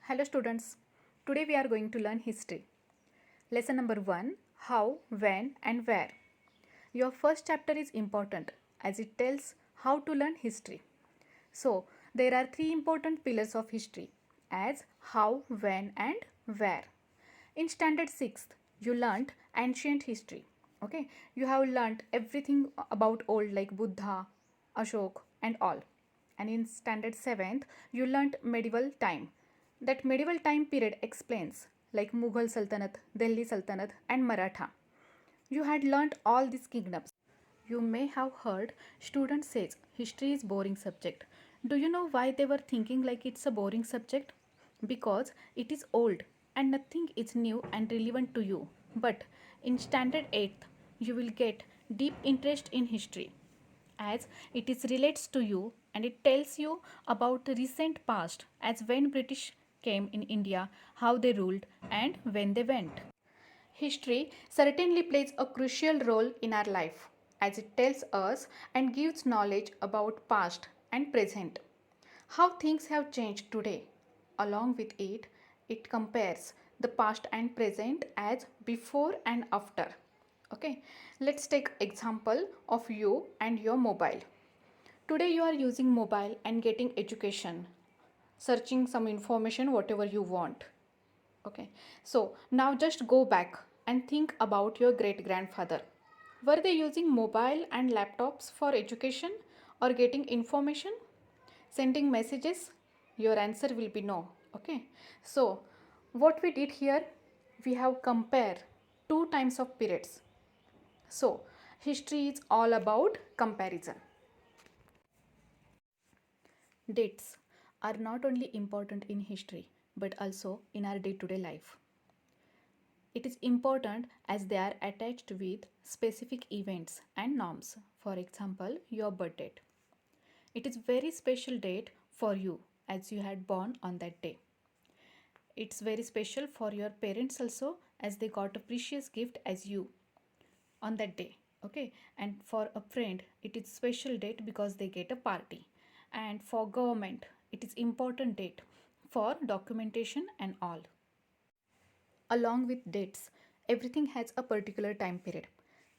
Hello students, today we are going to learn history. Lesson number 1, how, when and where. Your first chapter is important as it tells how to learn history. So, there are three important pillars of history as how, when and where. In standard 6th, you learnt ancient history. Okay, you have learnt everything about old like Buddha, Ashok and all. And in standard 7th, you learnt medieval time. That medieval time period explains like Mughal Sultanate, Delhi Sultanate and Maratha. You had learnt all these kingdoms. You may have heard students says history is boring subject. Do you know why they were thinking like it's a boring subject? Because it is old and nothing is new and relevant to you. But in standard 8th, you will get deep interest in history as it is relates to you and it tells you about the recent past as when British came in India, how they ruled and when they went. History certainly plays a crucial role in our life as it tells us and gives knowledge about past and present. How things have changed today. Along with it, it compares the past and present as before and after. Okay, let's take example of you and your mobile. Today you are using mobile and getting education, searching some information whatever you want. Okay, so now just go back and think about your great grandfather. Were they using mobile and laptops for education or getting information? Sending messages? Your answer will be no. Okay, so what we did here, we have compared two times of periods. So history is all about comparison. Dates are not only important in history but also in our day to day life. It is important as they are attached with specific events and norms. For example, your birth date. It is very special date for you as you had born on that day. It's very special for your parents also as they got a precious gift as you on that day. Okay, and for a friend it is special date because they get a party, and for government it is important date for documentation and all. Along with dates, everything has a particular time period.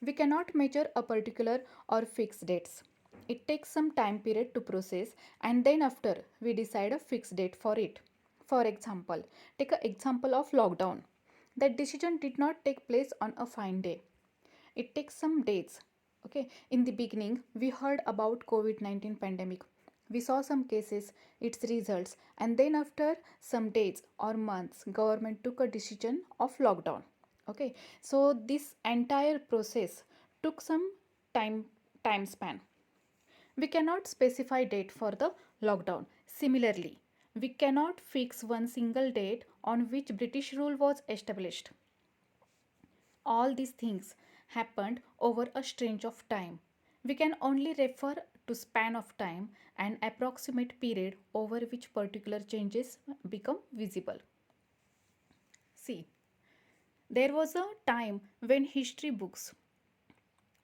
We cannot measure a particular or fixed dates. It takes some time period to process and then after we decide a fixed date for it. For example, take an example of lockdown. That decision did not take place on a fine day. It takes some days. Okay, in the beginning we heard about COVID-19 pandemic. We saw some cases, its results, and then after some days or months government took a decision of lockdown. Okay, so this entire process took some time time span. We cannot specify date for the lockdown. Similarly, we cannot fix one single date on which British rule was established. All these things happened over a stretch of time. We can only refer to span of time and approximate period over which particular changes become visible. See, there was a time when history books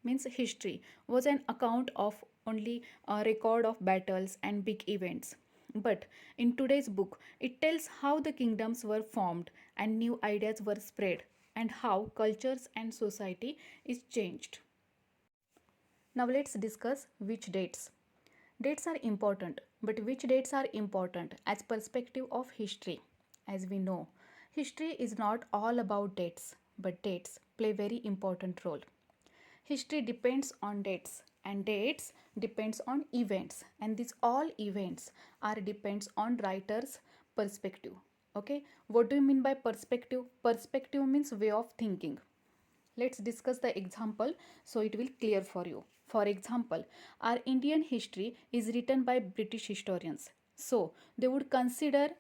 means history was an account of only a record of battles and big events. But in today's book, it tells how the kingdoms were formed and new ideas were spread and how cultures and society is changed. Now let's discuss which dates. Dates are important, but which dates are important as perspective of history? As we know, history is not all about dates, but dates play very important role. History depends on dates and dates depends on events, and these all events are depends on writer's perspective. Okay, what do you mean by perspective? Perspective means way of thinking. Let's discuss the example so it will clear for you. For example, our Indian history is written by British historians. So they would consider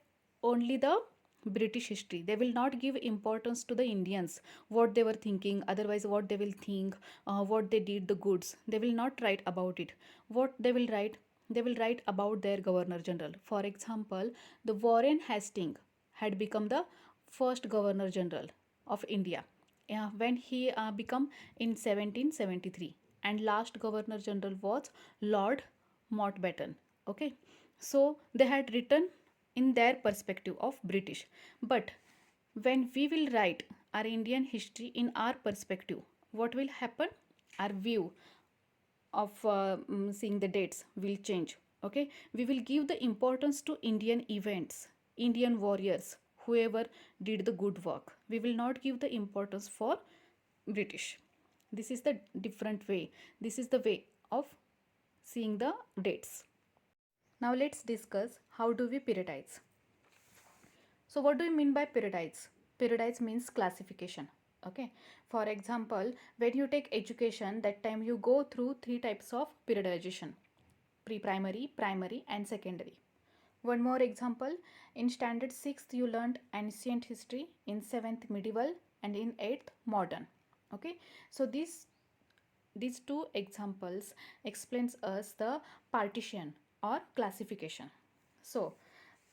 only the British history. They will not give importance to the Indians, what they were thinking, otherwise what they will think, what they did, the goods. They will not write about it. What they will write? They will write about their Governor General. For example, the Warren Hastings had become the first Governor General of India when he become in 1773, and last Governor General was Lord Mountbatten. Okay, so they had written in their perspective of British. But when we will write our Indian history in our perspective, what will happen? Our view of seeing the dates will change. Okay, we will give the importance to Indian events, Indian warriors, whoever did the good work. We will not give the importance for British. This is the different way. This is the way of seeing the dates. Now let's discuss how do we periodize. So what do you mean by periodize? Periodize means classification. Okay. For example, when you take education, that time you go through three types of periodization: pre-primary, primary, and secondary. One more example: in standard 6th you learned ancient history, in 7th medieval, and in 8th modern. Okay. So these two examples explains us the partition or classification. So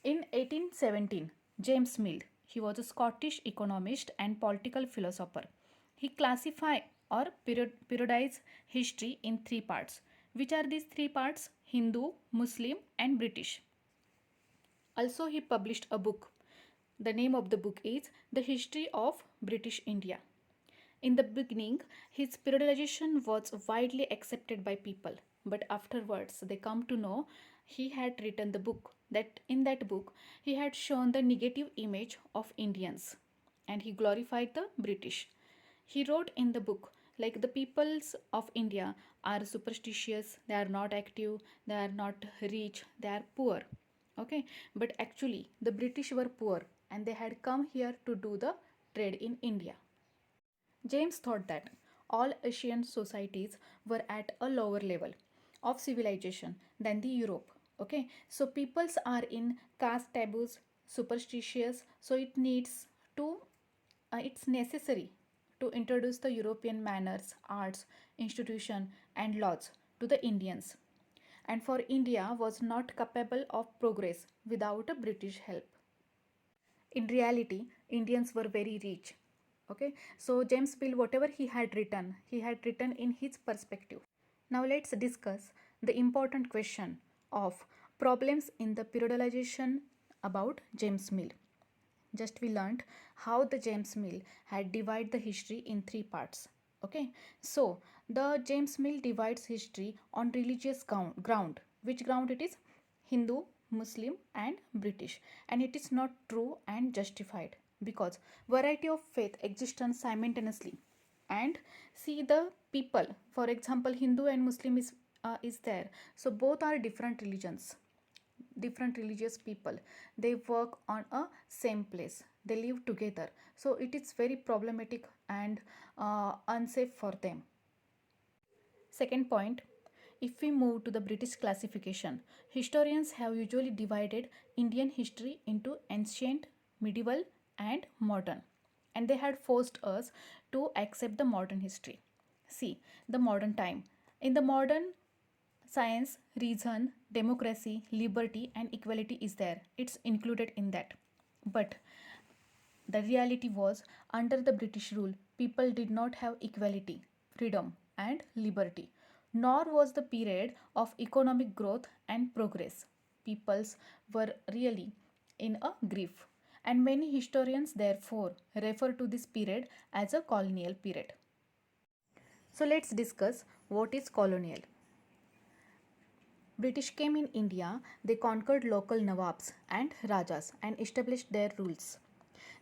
in 1817, James Mill, he was a Scottish economist and political philosopher. He classified or periodized history in three parts. Which are these three parts? Hindu, Muslim, and British. Also, he published a book. The name of the book is The History of British India. In the beginning, his periodization was widely accepted by people, but afterwards they come to know he had written the book. That in that book he had shown the negative image of Indians and he glorified the British. He wrote in the book like the peoples of India are superstitious, they are not active, they are not rich, they are poor. Okay, but actually the British were poor and they had come here to do the trade in India. James thought that all Asian societies were at a lower level of civilization than the Europe. Okay, so peoples are in caste taboos, superstitious, so it's necessary to introduce the European manners, arts, institution, and laws to the Indians. And for India was not capable of progress without a British help. In reality, Indians were very rich. Okay, so James Mill, whatever he had written in his perspective. Now let's discuss the important question of problems in the periodization about James Mill. Just we learned how the James Mill had divided the history in three parts. Okay, so the James Mill divides history on religious ground. Which ground it is? Hindu, Muslim, and British. And it is not true and justified because variety of faith exists simultaneously. And see the people. For example, Hindu and Muslim is there. So both are different religions, different religious people. They work on a same place, they live together, so it is very problematic and unsafe for them. Second point, if we move to the British classification, historians have usually divided Indian history into ancient, medieval, and modern, and they had forced us to accept the modern history. See, the modern time. In the modern science, reason, democracy, liberty, and equality is there. It's included in that. But the reality was, under the British rule, people did not have equality, freedom, and liberty, nor was the period of economic growth and progress. Peoples were really in a grief, and many historians therefore refer to this period as a colonial period. So let's discuss what is colonial. British came in India, they conquered local Nawabs and Rajas and established their rules.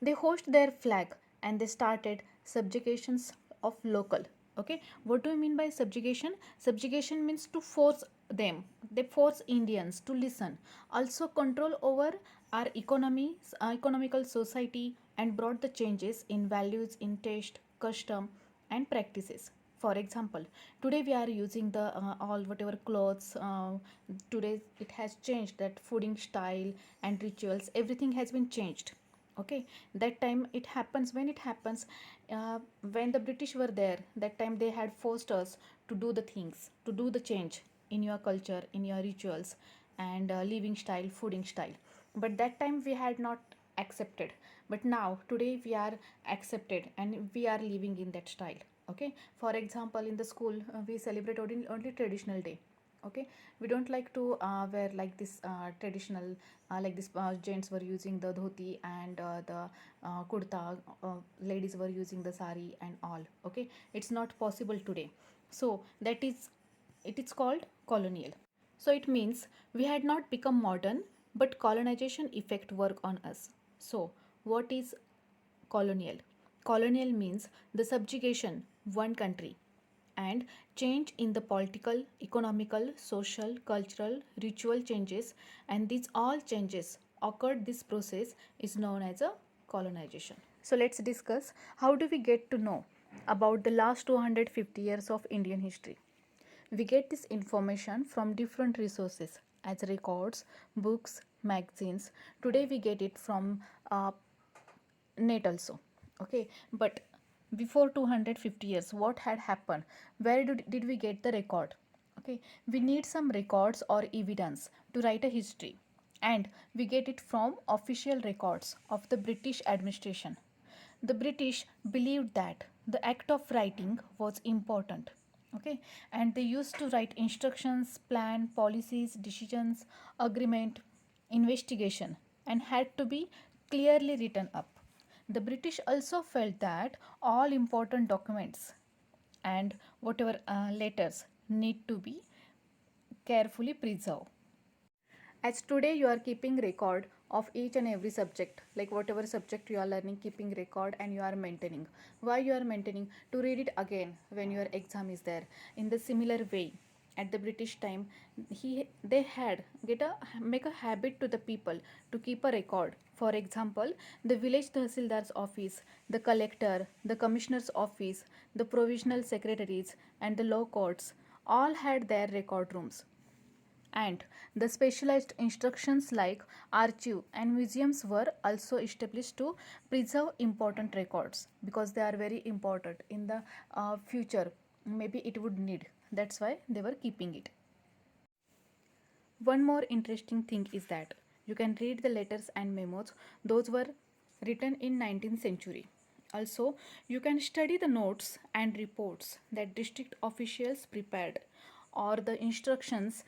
They hoisted their flag and they started subjugations of local. Okay, what do you mean by subjugation? Subjugation means to force them. They force Indians to listen. Also control over our economies, economical society, and brought the changes in values, in taste, custom, and practices. For example, today we are using the all whatever clothes. Today it has changed, that fooding style and rituals, everything has been changed. Okay, that time it happens, when it happens, when the British were there, that time they had forced us to do the things, to do the change in your culture, in your rituals, and living style, fooding style. But that time we had not accepted, but now today we are accepted and we are living in that style. Okay, for example, in the school we celebrate only traditional day. Okay, we don't like to wear like this traditional, like this gents were using the dhoti and the kurta, ladies were using the sari and all. Okay, it's not possible today. So that is, it is called colonial. So it means we had not become modern, but colonization effect work on us. So what is colonial? Colonial means the subjugation one country and change in the political, economical, social, cultural, ritual changes, and these all changes occurred. This process is known as a colonization. So let's discuss how do we get to know about the last 250 years of Indian history. We get this information from different resources as records, books, magazines. Today we get it from net also. Okay, but before 250 years, what had happened? Where did we get the record? Okay, we need some records or evidence to write a history, and we get it from official records of the British administration. The British believed that the act of writing was important. Okay, and they used to write instructions, plan, policies, decisions, agreement, investigation, and had to be clearly written up. The British also felt that all important documents and whatever letters need to be carefully preserved. As today you are keeping record of each and every subject, like whatever subject you are learning, keeping record and you are maintaining. Why you are maintaining? To read it again when your exam is there. In the similar way, at the British time, they had get a make a habit to the people to keep a record. For example, the village tahsildar's office, the collector, the commissioner's office, the provisional secretaries, and the law courts all had their record rooms, and the specialized instructions like archive and museums were also established to preserve important records because they are very important in the future. Maybe it would need. That's why they were keeping it. One more interesting thing is that you can read the letters and memos. Those were written in 19th century. Also, you can study the notes and reports that district officials prepared or the instructions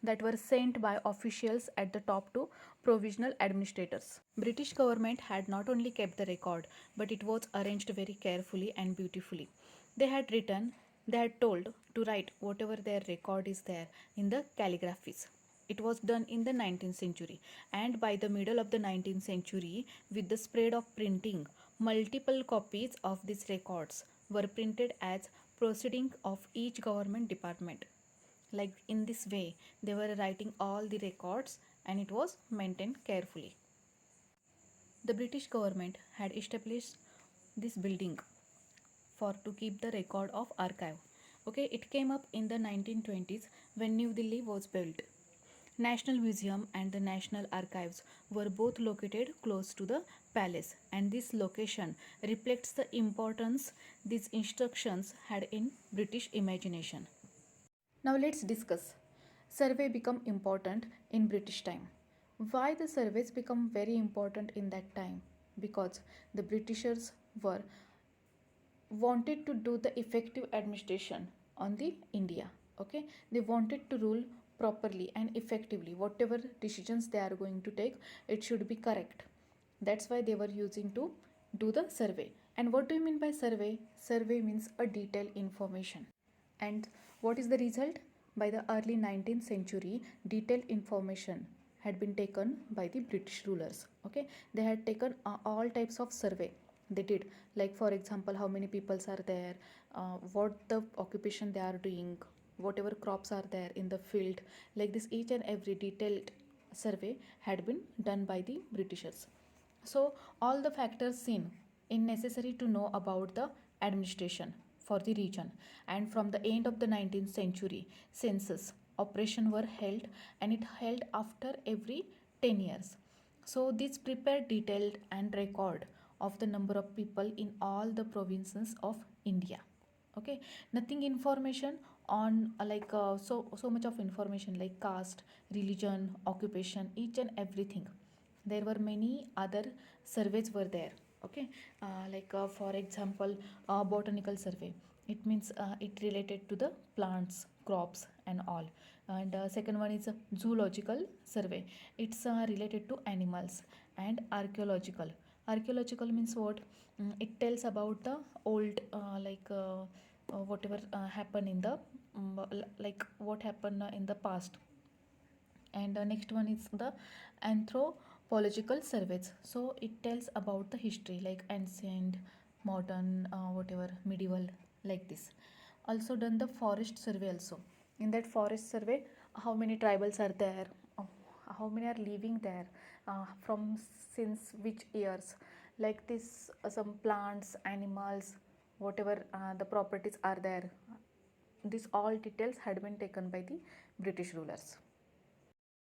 that were sent by officials at the top to provisional administrators. British government had not only kept the record, but it was arranged very carefully and beautifully. They had written, they had told to write whatever their record is there in the calligraphies. It was done in the 19th century, and by the middle of the 19th century, with the spread of printing, multiple copies of these records were printed as proceeding of each government department. Like in this way, they were writing all the records and it was maintained carefully. The British government had established this building for to keep the record of archive. Okay, it came up in the 1920s when New Delhi was built. National Museum and the National Archives were both located close to the palace, and this location reflects the importance these instructions had in British imagination. Now let's discuss. Survey become important in British time. Why the surveys become very important in that time? Because the Britishers were wanted to do the effective administration on the India. Okay, they wanted to rule properly and effectively. Whatever decisions they are going to take, it should be correct. That's why they were using to do the survey. And what do you mean by survey? Survey means a detailed information. And what is the result? By the early 19th century, detailed information had been taken by the British rulers. Okay, they had taken all types of survey. They did, like for example, how many peoples are there, what the occupation they are doing, whatever crops are there in the field. Like this, each and every detailed survey had been done by the Britishers. So all the factors seen in necessary to know about the administration for the region. And from the end of the 19th century, census operation were held, and it held after every 10 years. So this prepared detailed and record of the number of people in all the provinces of India. Okay, nothing information on so much of information like caste, religion, occupation, each and everything. There were many other surveys were there. Okay, for example, botanical survey. It means it related to the plants, crops and all. And second one is a zoological survey. It's related to animals. And archaeological means what? It tells about the old whatever happened in the like what happened in the past. And next one is the anthropological surveys. So it tells about the history like ancient, modern, whatever, medieval, like this. Also done the forest survey also. In that forest survey, how many tribals are there, uh, how many are living there, from since which years, like this, some plants, animals, whatever the properties are there. These all details had been taken by the British rulers.